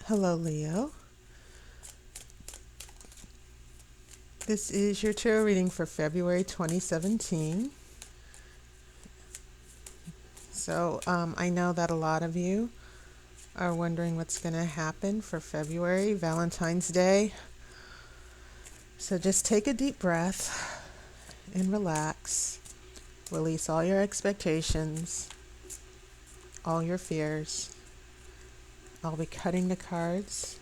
Hello, Leo. This is your tarot reading for February 2017. I know that a lot of you are wondering what's going to happen for February, Valentine's Day. So just take a deep breath and relax. Release all your expectations, all your fears. I'll be cutting the cards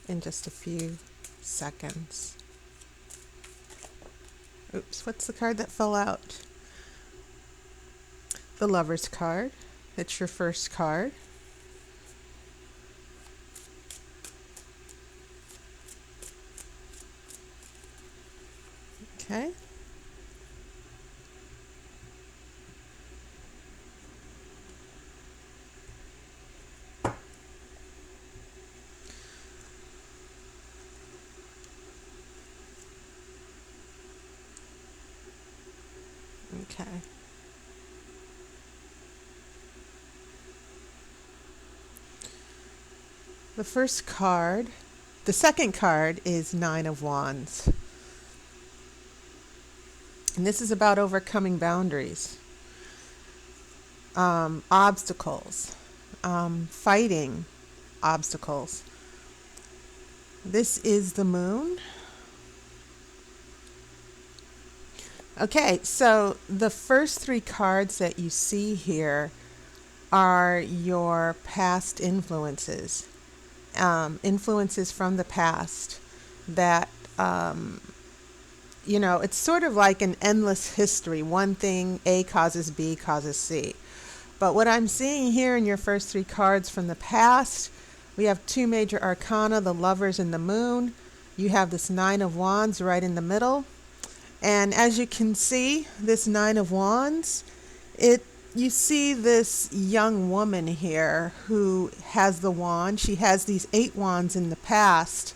in just a few seconds. Oops, what's the card that fell out? The Lover's card. It's your first card. Okay. Okay. The second card is Nine of Wands. And this is about overcoming boundaries, obstacles, fighting obstacles. This is the moon. Okay, so the first three cards that you see here are your past influences, influences from the past that, it's sort of like an endless history. One thing, A causes B causes C. But what I'm seeing here in your first three cards from the past, we have two major arcana, the Lovers and the Moon. You have this Nine of Wands right in the middle. And as you can see, this Nine of Wands, you see this young woman here who has the wand. She has these 8 wands in the past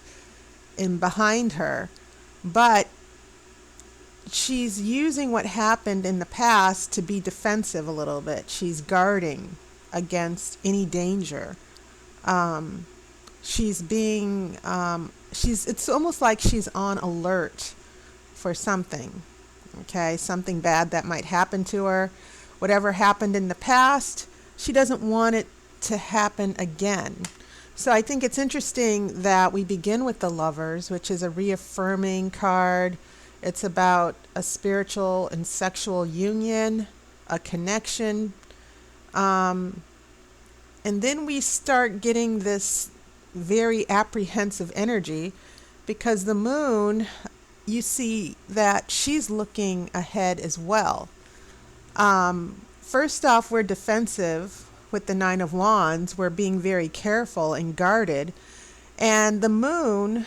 and behind her, but she's using what happened in the past to be defensive a little bit. She's guarding against any danger. It's almost like she's on alert for something, okay? Something bad that might happen to her. Whatever happened in the past, she doesn't want it to happen again. So I think it's interesting that we begin with the Lovers, which is a reaffirming card. It's about a spiritual and sexual union, a connection. And then we start getting this very apprehensive energy because the moon, you see that she's looking ahead as well. First off, we're defensive with the Nine of Wands. We're being very careful and guarded. And the moon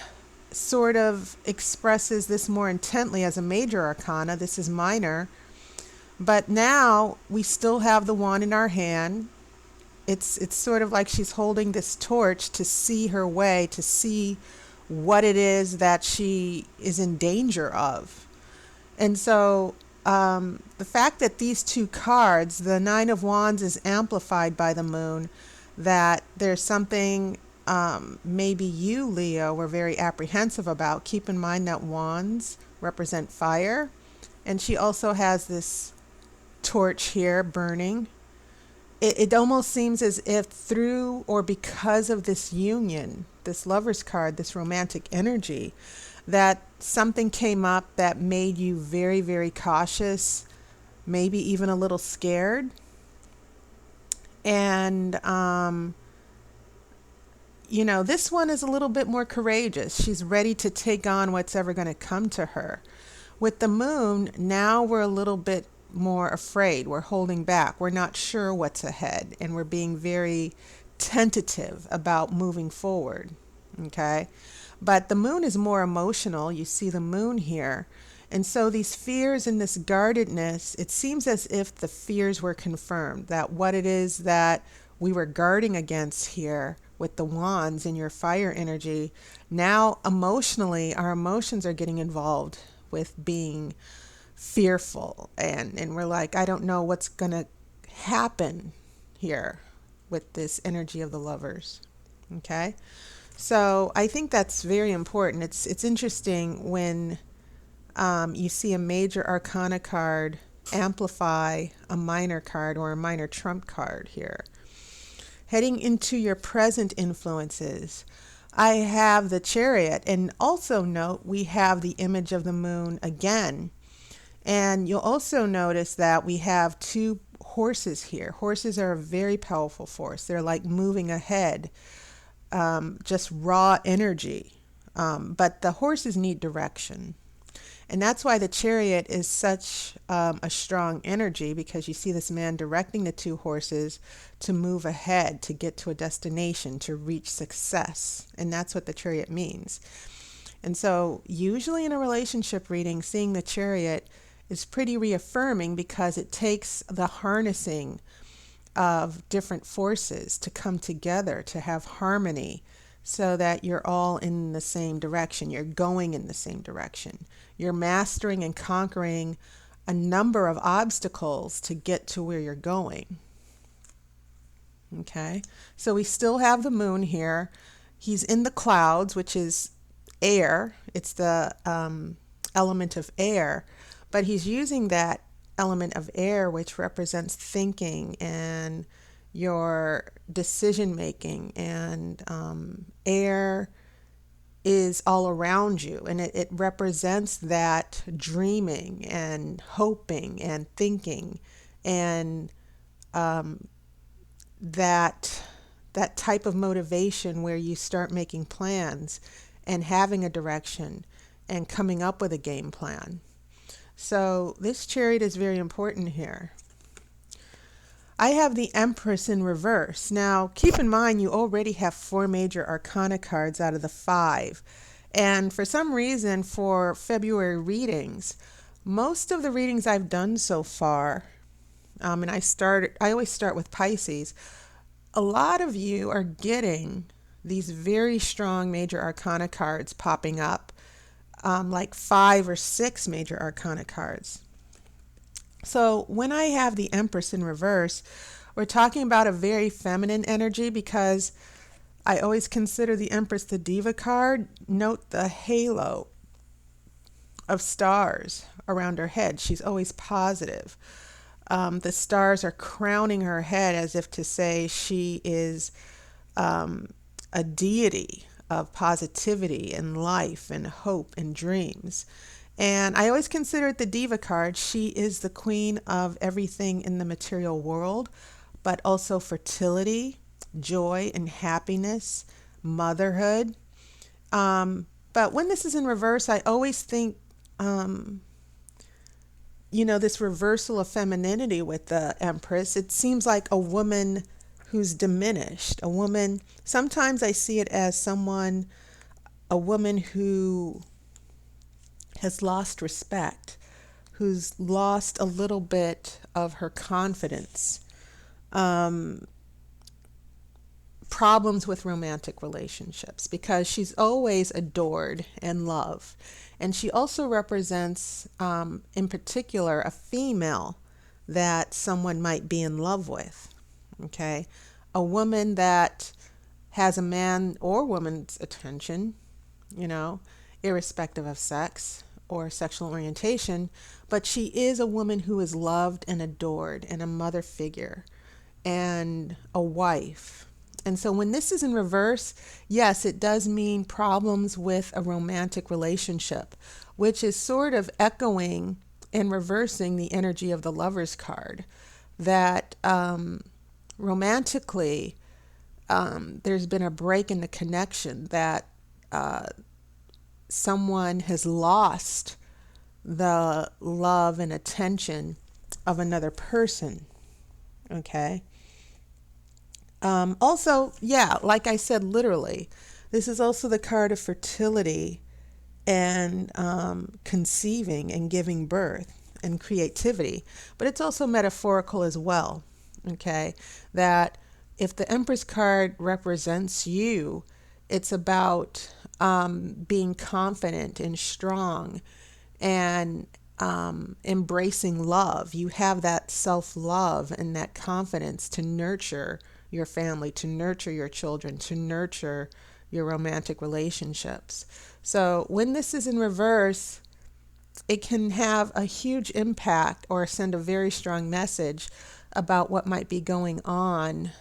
sort of expresses this more intently as a major arcana. This is minor. But now we still have the wand in our hand. It's sort of like she's holding this torch to see her way, to see what it is that she is in danger of. And so the fact that these two cards, the Nine of Wands is amplified by the moon, that there's something maybe you, Leo, were very apprehensive about. Keep in mind that wands represent fire. And she also has this torch here burning. It almost seems as if through or because of this union, this Lover's card, this romantic energy, that something came up that made you very, very cautious, maybe even a little scared. And, this one is a little bit more courageous. She's ready to take on what's ever going to come to her. With the moon, now we're a little bit more afraid. We're holding back. We're not sure what's ahead, and we're being very tentative about moving forward. Okay? But the moon is more emotional. You see the moon here. And so these fears and this guardedness, it seems as if the fears were confirmed, that what it is that we were guarding against here with the wands and your fire energy, now emotionally, our emotions are getting involved with being fearful. And we're like, I don't know what's going to happen here with this energy of the Lovers. Okay. So I think that's very important. It's interesting when you see a major arcana card amplify a minor card or a minor trump card here. Heading into your present influences, I have the Chariot, and also note we have the image of the moon again. And you'll also notice that we have two horses here. Horses are a very powerful force. They're like moving ahead, just raw energy. But the horses need direction. And that's why the Chariot is such a strong energy, because you see this man directing the two horses to move ahead, to get to a destination, to reach success. And that's what the Chariot means. And so usually in a relationship reading, seeing the Chariot is pretty reaffirming, because it takes the harnessing of different forces to come together, to have harmony, so that you're all in the same direction. You're going in the same direction. You're mastering and conquering a number of obstacles to get to where you're going. Okay, so we still have the moon here. He's in the clouds, which is air. It's the element of air, but he's using that element of air, which represents thinking and your decision making, and air is all around you, and it represents that dreaming and hoping and thinking, and that type of motivation where you start making plans and having a direction and coming up with a game plan. So this Chariot is very important here. I have the Empress in reverse. Now, keep in mind, you already have 4 major arcana cards out of the 5. And for some reason, for February readings, most of the readings I've done so far, and I always start with Pisces, a lot of you are getting these very strong major arcana cards popping up, like 5 or 6 major arcana cards. So when I have the Empress in reverse, we're talking about a very feminine energy, because I always consider the Empress the diva card. Note the halo of stars around her head. She's always positive. The stars are crowning her head as if to say she is a deity of positivity and life and hope and dreams. And I always consider it the diva card. She is the queen of everything in the material world, but also fertility, joy and happiness, motherhood. But when this is in reverse, I always think, this reversal of femininity with the Empress, it seems like a woman who's diminished, a woman. Sometimes I see it as a woman who has lost respect, who's lost a little bit of her confidence, problems with romantic relationships, because she's always adored and loved. And she also represents, in particular, a female that someone might be in love with. Okay, a woman that has a man or woman's attention, irrespective of sex or sexual orientation, but she is a woman who is loved and adored, and a mother figure and a wife. And so when this is in reverse, yes, it does mean problems with a romantic relationship, which is sort of echoing and reversing the energy of the Lover's card, that romantically there's been a break in the connection, that someone has lost the love and attention of another person. Okay. Also, like I said, literally, this is also the card of fertility and conceiving and giving birth and creativity, but it's also metaphorical as well. Okay, that if the Empress card represents you, it's about being confident and strong and embracing love. You have that self-love and that confidence to nurture your family, to nurture your children, to nurture your romantic relationships. So when this is in reverse, it can have a huge impact or send a very strong message about what might be going on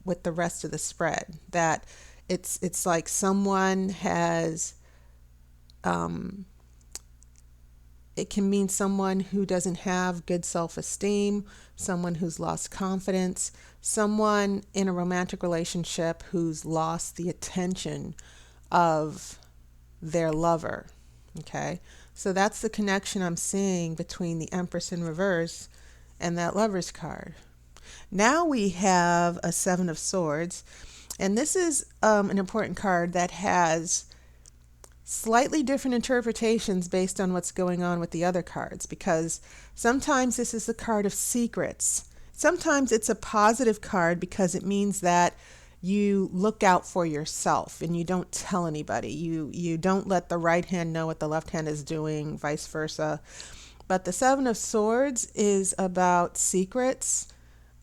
with the rest of the spread. That it's like someone has, it can mean someone who doesn't have good self-esteem, someone who's lost confidence, someone in a romantic relationship who's lost the attention of their lover. Okay, so that's the connection I'm seeing between the Empress in reverse and that Lover's card. Now we have a Seven of Swords, and this is an important card that has slightly different interpretations based on what's going on with the other cards, because sometimes this is the card of secrets. Sometimes it's a positive card because it means that you look out for yourself and you don't tell anybody. You don't let the right hand know what the left hand is doing, vice versa. But the Seven of Swords is about secrets,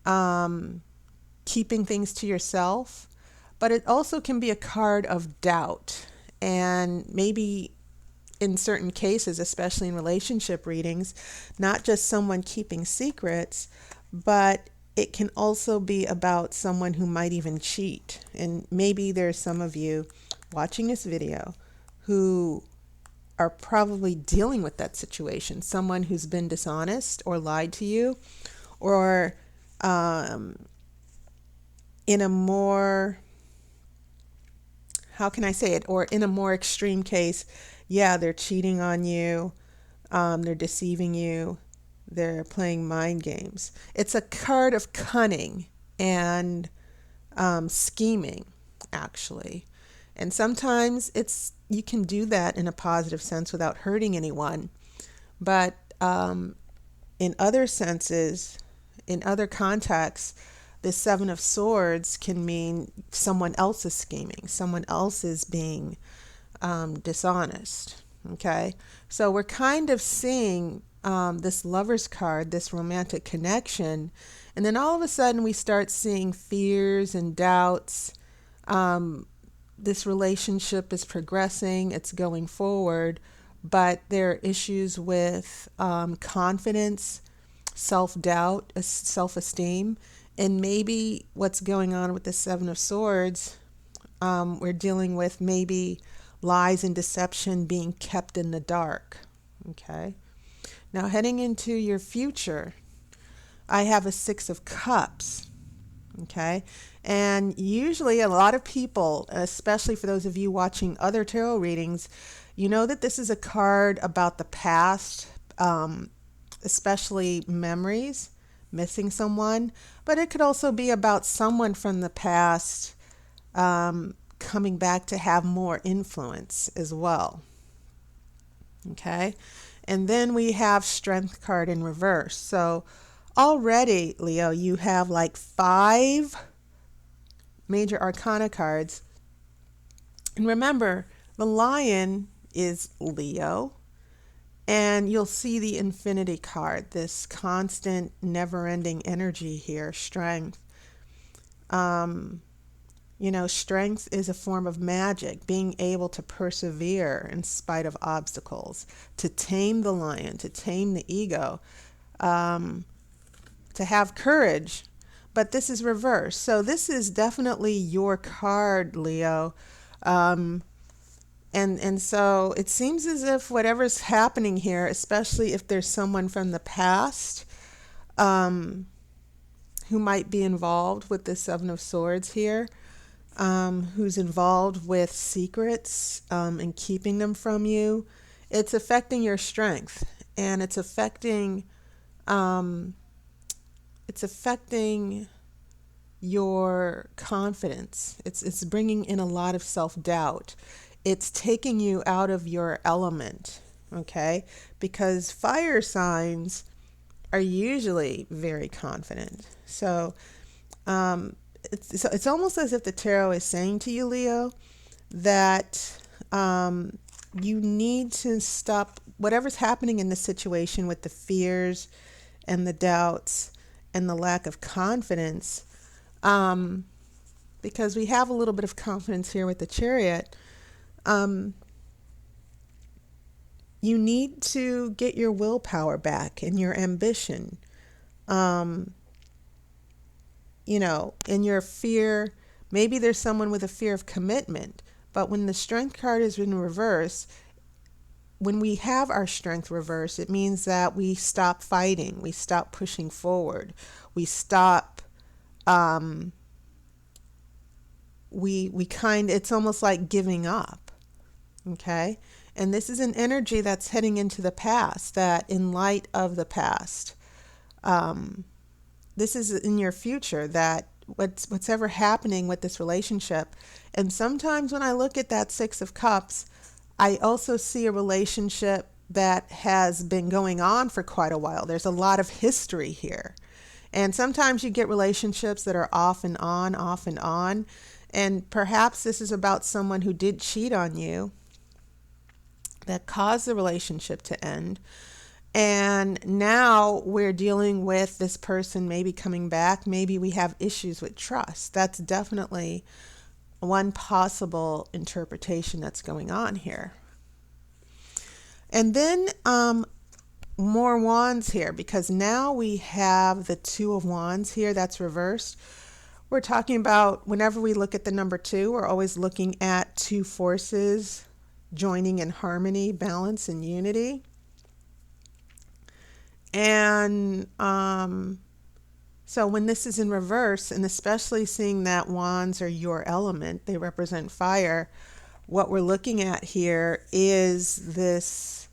keeping things to yourself. But it also can be a card of doubt. And maybe in certain cases, especially in relationship readings, not just someone keeping secrets, but it can also be about someone who might even cheat. And maybe there's some of you watching this video who are probably dealing with that situation. Someone who's been dishonest or lied to you, or in a more, how can I say it? Or in a more extreme case, yeah, they're cheating on you, they're deceiving you, they're playing mind games. It's a card of cunning and scheming, actually. And sometimes you can do that in a positive sense without hurting anyone. But in other senses, in other contexts, the Seven of Swords can mean someone else is scheming, someone else is being dishonest. Okay, so we're kind of seeing this Lover's card, this romantic connection, and then all of a sudden we start seeing fears and doubts. This relationship is progressing, it's going forward, but there are issues with confidence, self-doubt, self-esteem. And maybe what's going on with the Seven of Swords, we're dealing with maybe lies and deception being kept in the dark. Okay. Now heading into your future, I have a Six of Cups. Okay. And usually a lot of people, especially for those of you watching other tarot readings, you know that this is a card about the past, especially memories, missing someone, but it could also be about someone from the past coming back to have more influence as well. Okay, and then we have Strength card in reverse. So already, Leo, you have like 5 major arcana cards. And remember, the Lion is Leo. And you'll see the Infinity card, this constant, never-ending energy here, strength. Strength is a form of magic, being able to persevere in spite of obstacles, to tame the lion, to tame the ego, to have courage. But this is reversed. So this is definitely your card, Leo. And so it seems as if whatever's happening here, especially if there's someone from the past who might be involved with the Seven of Swords here, who's involved with secrets and keeping them from you, it's affecting your strength, and it's affecting your confidence. It's bringing in a lot of self-doubt. It's taking you out of your element, okay? Because fire signs are usually very confident. So it's almost as if the tarot is saying to you, Leo, that you need to stop whatever's happening in this situation with the fears and the doubts and the lack of confidence. Because we have a little bit of confidence here with the Chariot. Um, you need to get your willpower back and your ambition. Um, in your fear, maybe there's someone with a fear of commitment, but when the Strength card is in reverse, when we have our strength reverse, it means that we stop fighting, we stop pushing forward, we stop we kind it's almost like giving up. Okay? And this is an energy that's heading into the past, that in light of the past, this is in your future, that what's ever happening with this relationship. And sometimes when I look at that Six of Cups, I also see a relationship that has been going on for quite a while. There's a lot of history here. And sometimes you get relationships that are off and on, off and on. And perhaps this is about someone who did cheat on you that caused the relationship to end. And now we're dealing with this person maybe coming back. Maybe we have issues with trust. That's definitely one possible interpretation that's going on here. And then more wands here, because now we have the Two of Wands here that's reversed. We're talking about whenever we look at the number two, we're always looking at two forces joining in harmony, balance, and unity. And so when this is in reverse, and especially seeing that wands are your element, they represent fire, what we're looking at here is this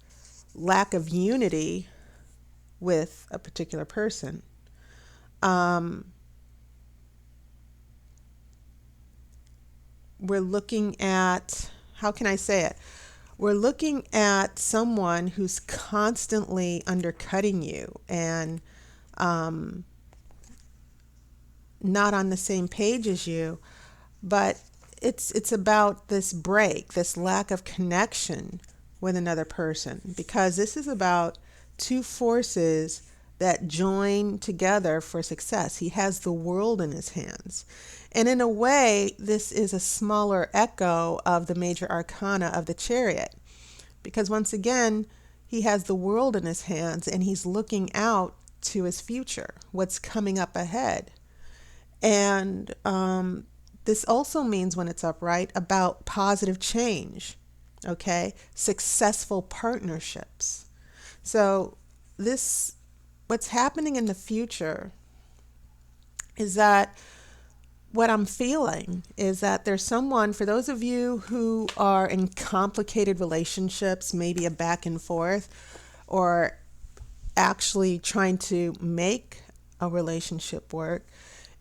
lack of unity with a particular person. We're looking at, how can I say it? We're looking at someone who's constantly undercutting you and not on the same page as you, but it's about this break, this lack of connection with another person, because this is about two forces that join together for success. He has the world in his hands. And in a way, this is a smaller echo of the major arcana of the Chariot, because once again, he has the world in his hands and he's looking out to his future, what's coming up ahead. And this also means, when it's upright, about positive change, okay? Successful partnerships. So this, what's happening in the future is that what I'm feeling is that there's someone, for those of you who are in complicated relationships, maybe a back and forth, or actually trying to make a relationship work,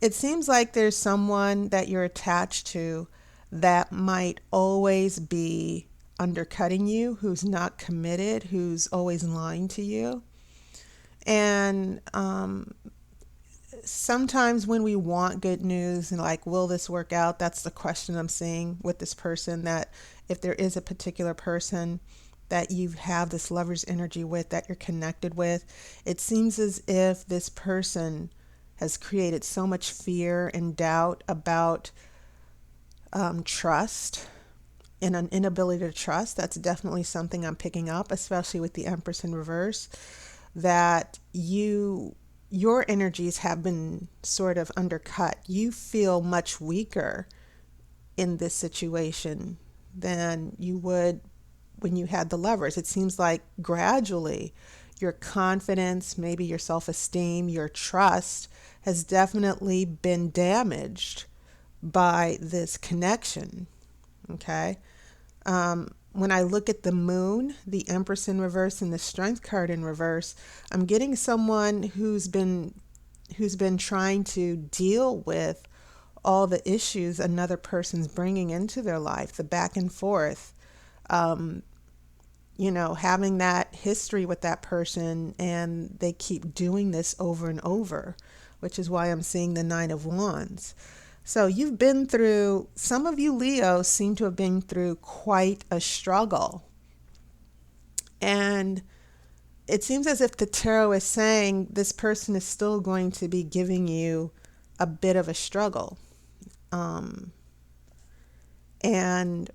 it seems like there's someone that you're attached to that might always be undercutting you, who's not committed, who's always lying to you. And sometimes when we want good news and like, will this work out? That's the question I'm seeing with this person, that if there is a particular person that you have this lover's energy with, that you're connected with, it seems as if this person has created so much fear and doubt about trust and an inability to trust. That's definitely something I'm picking up, especially with the Empress in reverse, that your energies have been sort of undercut. You feel much weaker in this situation than you would when you had the Lovers. It seems like gradually your confidence, maybe your self-esteem, your trust has definitely been damaged by this connection. Okay? When I look at the Moon, the Empress in reverse, and the Strength card in reverse, I'm getting someone who's been trying to deal with all the issues another person's bringing into their life, the back and forth, having that history with that person, and they keep doing this over and over, which is why I'm seeing the Nine of Wands. So you've been through, some of you Leos seem to have been through quite a struggle. And it seems as if the tarot is saying this person is still going to be giving you a bit of a struggle. Um, and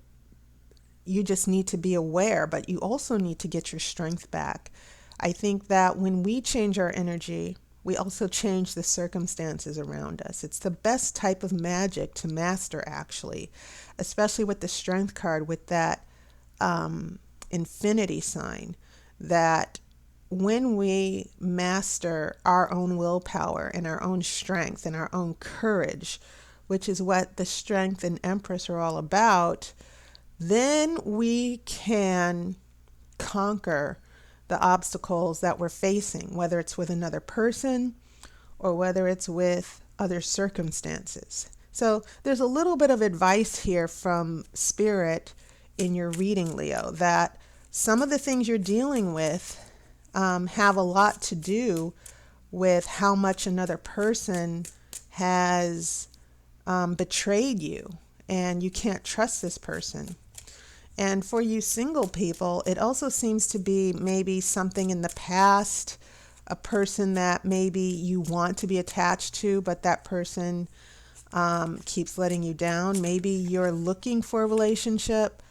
you just need to be aware, but you also need to get your strength back. I think that when we change our energy, we also change the circumstances around us. It's the best type of magic to master, actually, especially with the strength card, with that infinity sign, that when we master our own willpower and our own strength and our own courage, which is what the strength and Empress are all about, then we can conquer the obstacles that we're facing, whether it's with another person or whether it's with other circumstances. So there's a little bit of advice here from Spirit in your reading, Leo, that some of the things you're dealing with have a lot to do with how much another person has betrayed you, and you can't trust this person. And for you single people, it also seems to be maybe something in the past, a person that maybe you want to be attached to, but that person keeps letting you down. Maybe you're looking for a relationship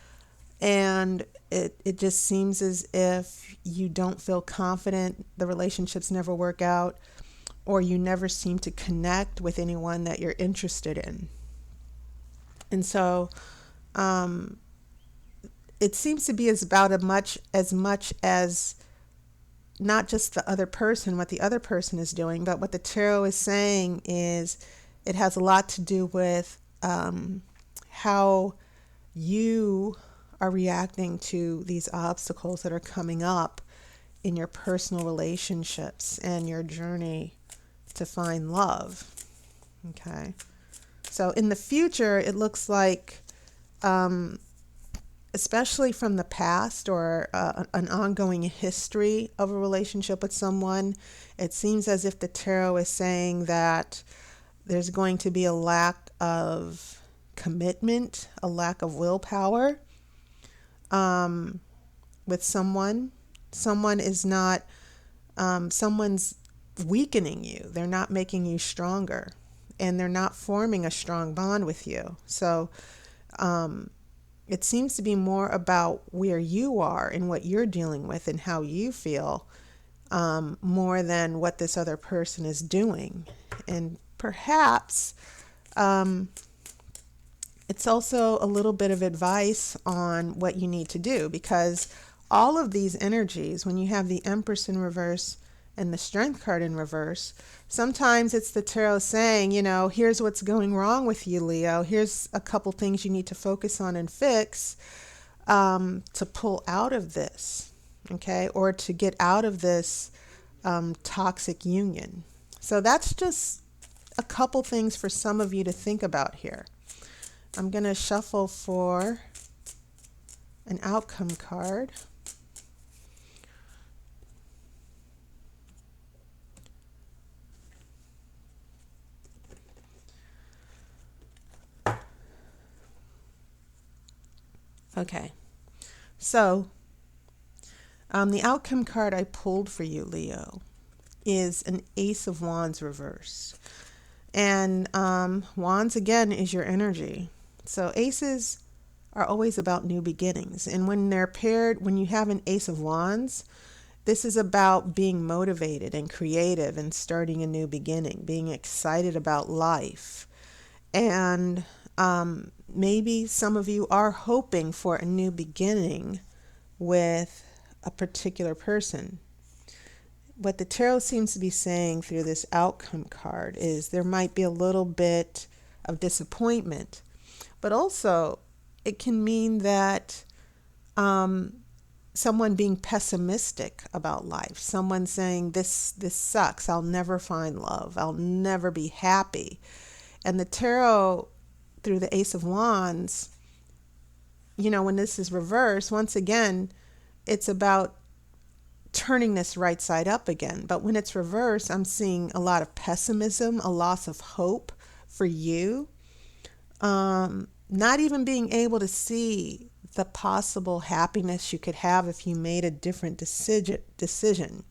and it just seems as if you don't feel confident, the relationships never work out, or you never seem to connect with anyone that you're interested in. And so it seems to be about as much as not just the other person, what the other person is doing, but what the tarot is saying is it has a lot to do with how you are reacting to these obstacles that are coming up in your personal relationships and your journey to find love. Okay. So in the future, it looks like, especially from the past or an ongoing history of a relationship with someone, it seems as if the tarot is saying that there's going to be a lack of commitment, a lack of willpower with someone. Someone is not, someone's weakening you. They're not making you stronger, and they're not forming a strong bond with you. So it seems to be more about where you are and what you're dealing with and how you feel, more than what this other person is doing. And perhaps it's also a little bit of advice on what you need to do, because all of these energies, when you have the Empress in reverse and the Strength card in reverse, sometimes it's the tarot saying, here's what's going wrong with you, Leo. Here's a couple things you need to focus on and fix to pull out of this, okay, or to get out of this toxic union. So that's just a couple things for some of you to think about here. I'm going to shuffle for an outcome card. Okay, so the outcome card I pulled for you, Leo, is an Ace of Wands reverse. And Wands, again, is your energy. So aces are always about new beginnings. And when they're paired, when you have an Ace of Wands, this is about being motivated and creative and starting a new beginning, being excited about life. And maybe some of you are hoping for a new beginning with a particular person. What the tarot seems to be saying through this outcome card is there might be a little bit of disappointment, but also it can mean that someone being pessimistic about life, someone saying this sucks, I'll never find love, I'll never be happy. And the tarot, through the Ace of Wands, when this is reversed, once again, it's about turning this right side up again. But when it's reversed, I'm seeing a lot of pessimism, a loss of hope for you, not even being able to see the possible happiness you could have if you made a different decision.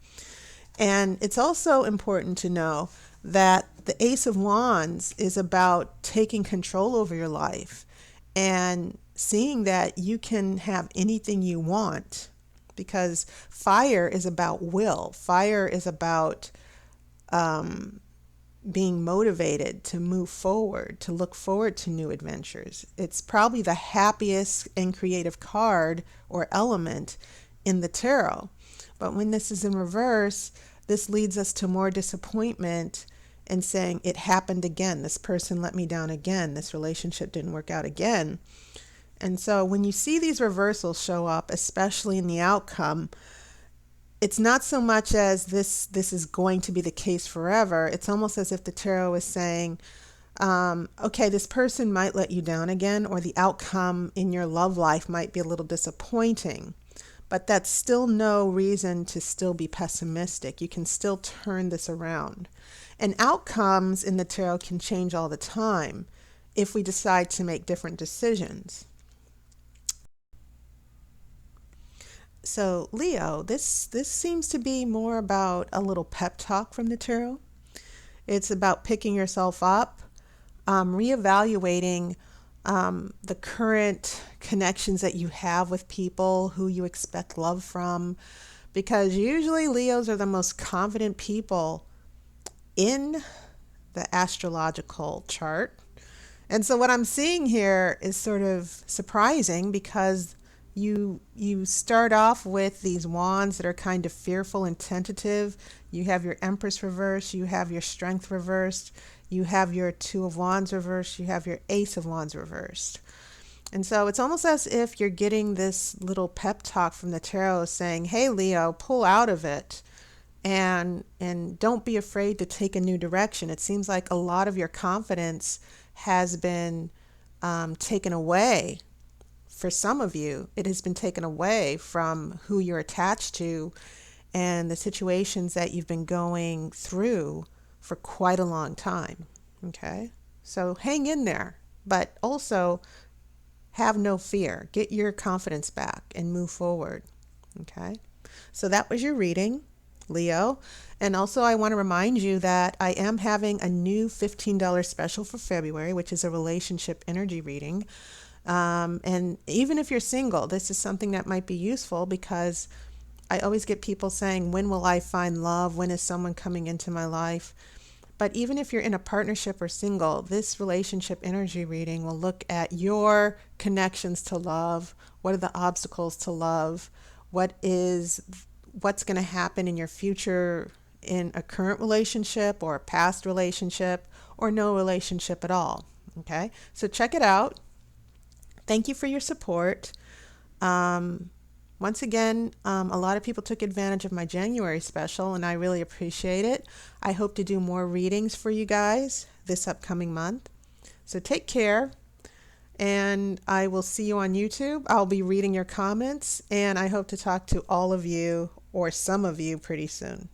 And it's also important to know that the Ace of Wands is about taking control over your life and seeing that you can have anything you want, because fire is about will. Fire is about being motivated to move forward, to look forward to new adventures. It's probably the happiest and creative card or element in the tarot. But when this is in reverse, this leads us to more disappointment and saying, it happened again. This person let me down again. This relationship didn't work out again. And so when you see these reversals show up, especially in the outcome, it's not so much as this is going to be the case forever. It's almost as if the tarot is saying, okay, this person might let you down again, or the outcome in your love life might be a little disappointing. But that's still no reason to still be pessimistic. You can still turn this around. And outcomes in the tarot can change all the time if we decide to make different decisions. So Leo, this seems to be more about a little pep talk from the tarot. It's about picking yourself up, reevaluating the current connections that you have with people who you expect love from, because usually Leos are the most confident people in the astrological chart. And so what I'm seeing here is sort of surprising, because you start off with these wands that are kind of fearful and tentative. You have your Empress reversed, you have your Strength reversed, you have your Two of Wands reversed, you have your Ace of Wands reversed. And so it's almost as if you're getting this little pep talk from the tarot saying, hey Leo, pull out of it and don't be afraid to take a new direction. It seems like a lot of your confidence has been taken away. For some of you, it has been taken away from who you're attached to and the situations that you've been going through for quite a long time. Okay? So hang in there, but also have no fear. Get your confidence back and move forward. Okay? So that was your reading, Leo. And also I want to remind you that I am having a new $15 special for February, which is a relationship energy reading. And even if you're single, this is something that might be useful, because I always get people saying, when will I find love? When is someone coming into my life? But even if you're in a partnership or single, this relationship energy reading will look at your connections to love. What are the obstacles to love? What's going to happen in your future in a current relationship or a past relationship or no relationship at all? Okay, so check it out. Thank you for your support. Once again, a lot of people took advantage of my January special, and I really appreciate it. I hope to do more readings for you guys this upcoming month. So take care, and I will see you on YouTube. I'll be reading your comments, and I hope to talk to all of you or some of you pretty soon.